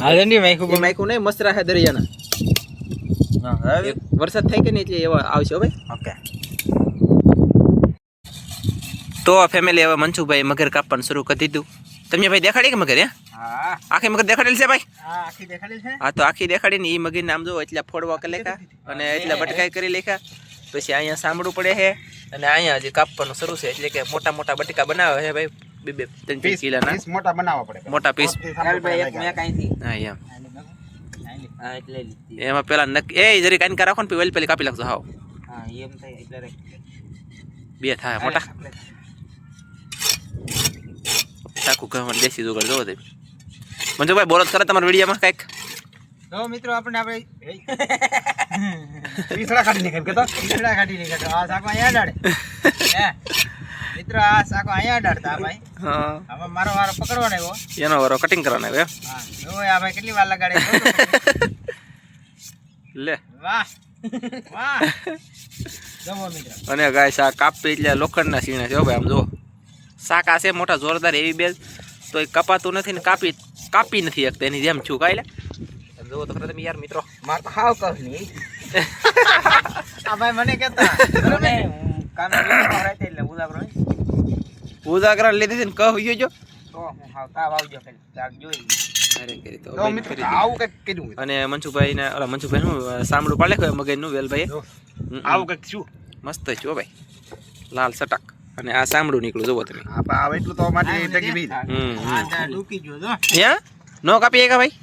હાલે નહીં માઈકું માઈકું નહીં મસરા હે દરિયાના. વરસાદ થાય કે નહીં એટલે એવા આવશે ભાઈ. ઓકે તો ફેમિલી હવે મનસુખભાઈ મગર કાપવાનું શરૂ કરી દીધું. તમને ભાઈ દેખાડી કે મગર? હા આખી મગર દેખાડેલ છે ભાઈ? હા આખી દેખાડી છે. હા તો આખી દેખાડીને એ મગર નામ જો એટલા ફોડવા કરી લેખા અને એટલા બટકાઈ કરી લેખા. પછી અહીંયા સાંભળવું પડે છે અને અહીંયા હજી કાપવાનું શરૂ છે એટલે કે મોટા મોટા બટકા બનાવે છે ભાઈ. 2-3 કિલોના મોટા બનાવવા પડે. મોટા પીસ. હા એમ એમાં પેલા એ જરી કાંઈ રાખો ને પછી પેલી કાપી નાખજો. હાવ બે થાય મોટા ચાકુ કહેવાનું દેશી જુગાડ જોવો તમે. મંજુભાઈ બોલો કરે તમારા વિડીયોમાં કાંઈક? તો મિત્રો આપણે પીસડા કાઢી નીકળ કે તો પીસડા કાઢી નીકળ. આ સાકો અહીંયા ડાડે હે મિત્રો, આ સાકો અહીંયા ડાડતા ભાઈ. હા હવે મારો વારો પકડવાનો આવ્યો, એનો વારો કટિંગ કરવાનો આવ્યો. હા જો આ ભાઈ કેટલી વાર લગાડે. લે વાહ વાહ જમો મિત્રો. અને ગાઈસ આ કાપી એટલે લોખંડના સીણા છે હો ભાઈ. આમ જો સાકા છે મોટા જોરદાર એવી બેલ તો એ કપાતું નથી ને કાપી નથી શકતા એની જેમ છું કાંઈ. જોવો તો ખરા તમે યાર મિત્રો. માર તો હાવ કર નહીં આ ભાઈ મને કહેતા મને કામ કરાય એટલે ઉજાગરા લીધી છે ને કહું જો તો હું હાવ તાવ આવજો ખાલી તાક જોઈ. અરે કરી તો આવું કઈક કીધું. અને મનસુખભાઈ ને ઓલા મનસુખભાઈ નું સાંભળું પાડે કે મગજનું વેલભાઈ આવું કઈક શું મસ્ત છે હો ભાઈ. લાલ સટક અને આ સાંભળું નીકળું જોવો તમે. આવે એટલું તો માટે ટકી ભઈ ડૂકી જો જો હે નો કાપી એકા ભાઈ.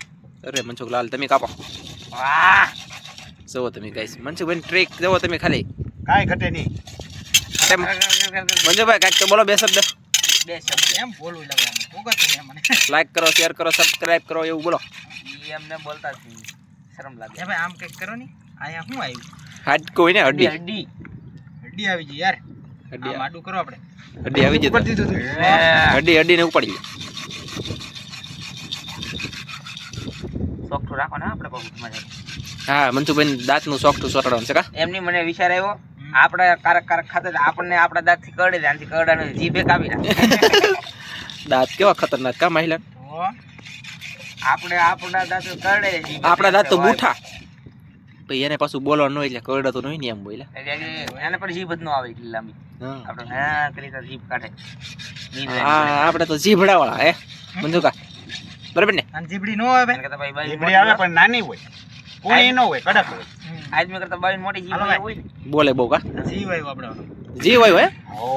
અરે મનસુખ લાલ તમે કાપો. વાહ જોવો તમે ગાઈસ મનસુખભાઈ ટ્રીક જોવો તમે ખાલી કાઈ ઘટે નહીં. મંજુભાઈ કાંઈક તો બોલો બે શબ્દ. એમ બોલવું લાગવાનું ઉગતું ને મને. લાઈક કરો શેર કરો સબસ્ક્રાઇબ કરો એવું બોલો. એમને બોલતા શરમ લાગે. ભાઈ આમ કઈક કરો ને. આયા શું આવ્યું? હાડકો હોય ને હડ્ડી. હડ્ડી આવી ગઈ યાર. હડ્ડી આડું કરો આપણે. હડ્ડી આવી જતી. હડ્ડી ને ઉપાડી લે. સોફ્ટ રાખો ને આપણે બહુ મજા. હા મનસુખભાઈ દાંતનું સોફ્ટ સોટાડવાનું છે કા? એમની મને વિચાર આવ્યો આપણે કારક ખાતે આપણને આપણા દાંત થી કરડે ત્યાંથી કરડાને જીભે કાપી નાખે. દાંત કેવા ખતરનાક કા મહિલા. આપણે આપણા દાંત કરડે આપણા દાંત તો બૂઠા ભાઈ. એને પાછું બોલવાનું હોય એટલે કરડતો નહીં ને એમ બોલ્યા. એને પણ જીભ જ ન આવે એટલી લાંબી. આપણે હા કરી તો જીભ કાઢે. હા આપણે તો જીભડા વાળા હે મંજુકા બરાબર ને. અને જીભડી નો આવે બેન. કહેતા ભાઈ જીભડી આવે પણ નાની હોય. કોઈ નો હોય કડક હોય. આજ મે કરતા બાઈ મોટી જીભ હોય ને. બોલે બહુ કા જીવ આવ્યો આપણે. જીવ આવ્યો હે. હો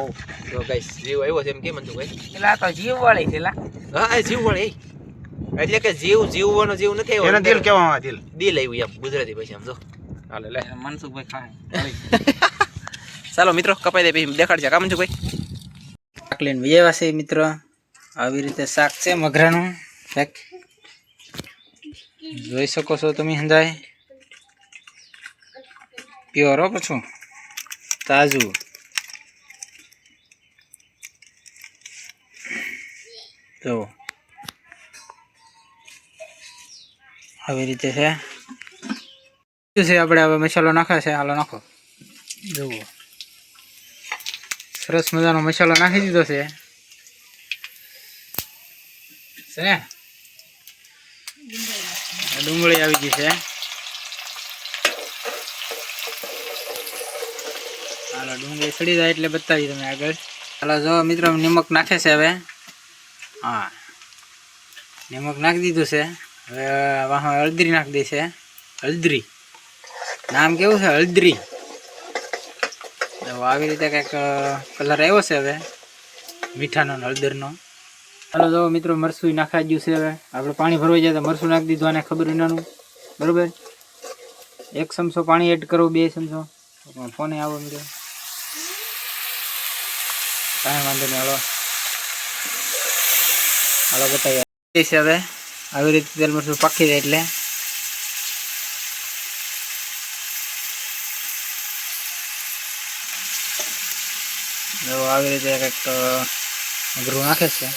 તો ગાઈસ જીવ આવ્યો છે એમ કે મંજુભાઈ. એલા તો જીવ વાળી છે એલા. હા જીવ વાળી એટલે કે જીવવાનો જીવ નથી આવ્યો. એનો દિલ કેવો આવે? દિલ આવ્યું એમ ગુજરાતી ભાષા આમ જો. હાલે લે મનસુખભાઈ ખાય. ચાલો મિત્રો કપાઈ દે પછી દેખાડશે કા મનસુખભાઈ. શાક લઈને વિજયવા છે મિત્રો. આવી રીતે શાક છે મગરાનું શાક. જોઈ શકો છો તમે હંધાય પ્યોર હો પાછું તાજું. તો આવી રીતે છે. આપણે હવે મસાલો નાખે છે. હાલો નાખો. જુઓ સરસ મજાનો મસાલો નાખી દીધો છે. ડુંગળી આવી ગઈ છે. હાલો ડુંગળી સડી જાય એટલે બતાવી તમે આગળ. હાલો જો મિત્રો નિમક નાખે છે હવે. હા નિમક નાખી દીધું છે. હવે વાહ હળદરી નાખી દે છે. હળદરી નામ કેવું છે? હળદરી. આવી રીતે કંઈક કલર આવ્યો છે હવે મીઠાનો હળદરનો. ચાલો જો મિત્રો મરસું નાખાઈ ગયું છે. હવે આપણે પાણી ભરવાઈ જાય તો મરસું નાખી દીધું. આને ખબર વિનાનું બરોબર. 1 ચમચો પાણી એડ કરો, 2 ચમચો. ફોને આવો મિત્રો કાંઈ વાંધો નહીં. હાલો બતાવીએ છે. હવે આવી રીતે તેલ મરસું પાકી જાય એટલે આવી રીતે કંઈક મગરું નાખે છે.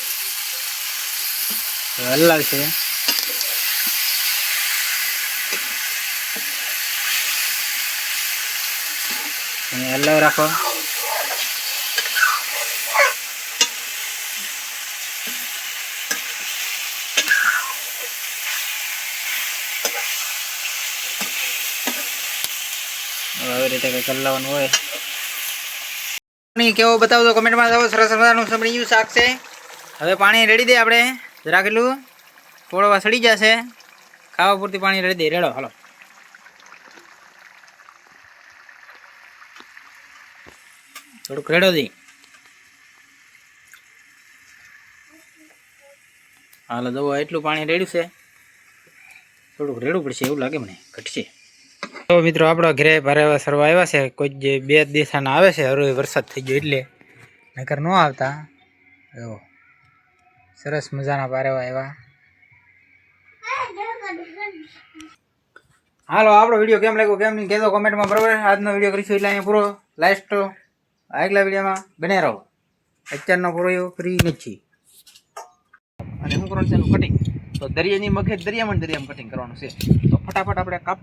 હલાવશે. હલાવી રાખો. આવી રીતે કંઈ કરી લેવાનું હોય. પાણી કેવો બતાવજો કમેન્ટમાં. જાઓ સરસ મજાનું સમળીયું શાક છે. હવે પાણી રેડી દે આપણે જરા કેટલું થોડો સડી જશે. ખાવા પૂરતી પાણી રેડી દે. રેડો હાલો. થોડુંક રેડો દઈ. હાલો જવો એટલું પાણી રેડ્યું છે. થોડુંક રેડવું પડશે એવું લાગે મને, ઘટશે. તો મિત્રો આપણા ઘરે ભારે સરવા આવ્યા છે. કોઈ જે 2 દિવસના આવે છે. હવે વરસાદ થઈ ગયો એટલે નકર ન આવતા. જો સરસ મજાના પારેવા આવ્યા. હાલો આપણો વિડીયો કેમ લાગ્યો કેમ નહીં કહેજો કોમેન્ટમાં. બરાબર, આજનો વિડીયો કરીશું એટલે અહીંયા પૂરો. લાસ્ટ આગલા વિડીયોમાં બને રહો. અત્યારનો પૂરો એવું ફ્રી નથી. અને શું કરવાનું છે એનું કટિંગ. તો દરિયાની મગજ દરિયામાં કટિંગ કરવાનું છે. તો ફટાફટ આપણે કાપ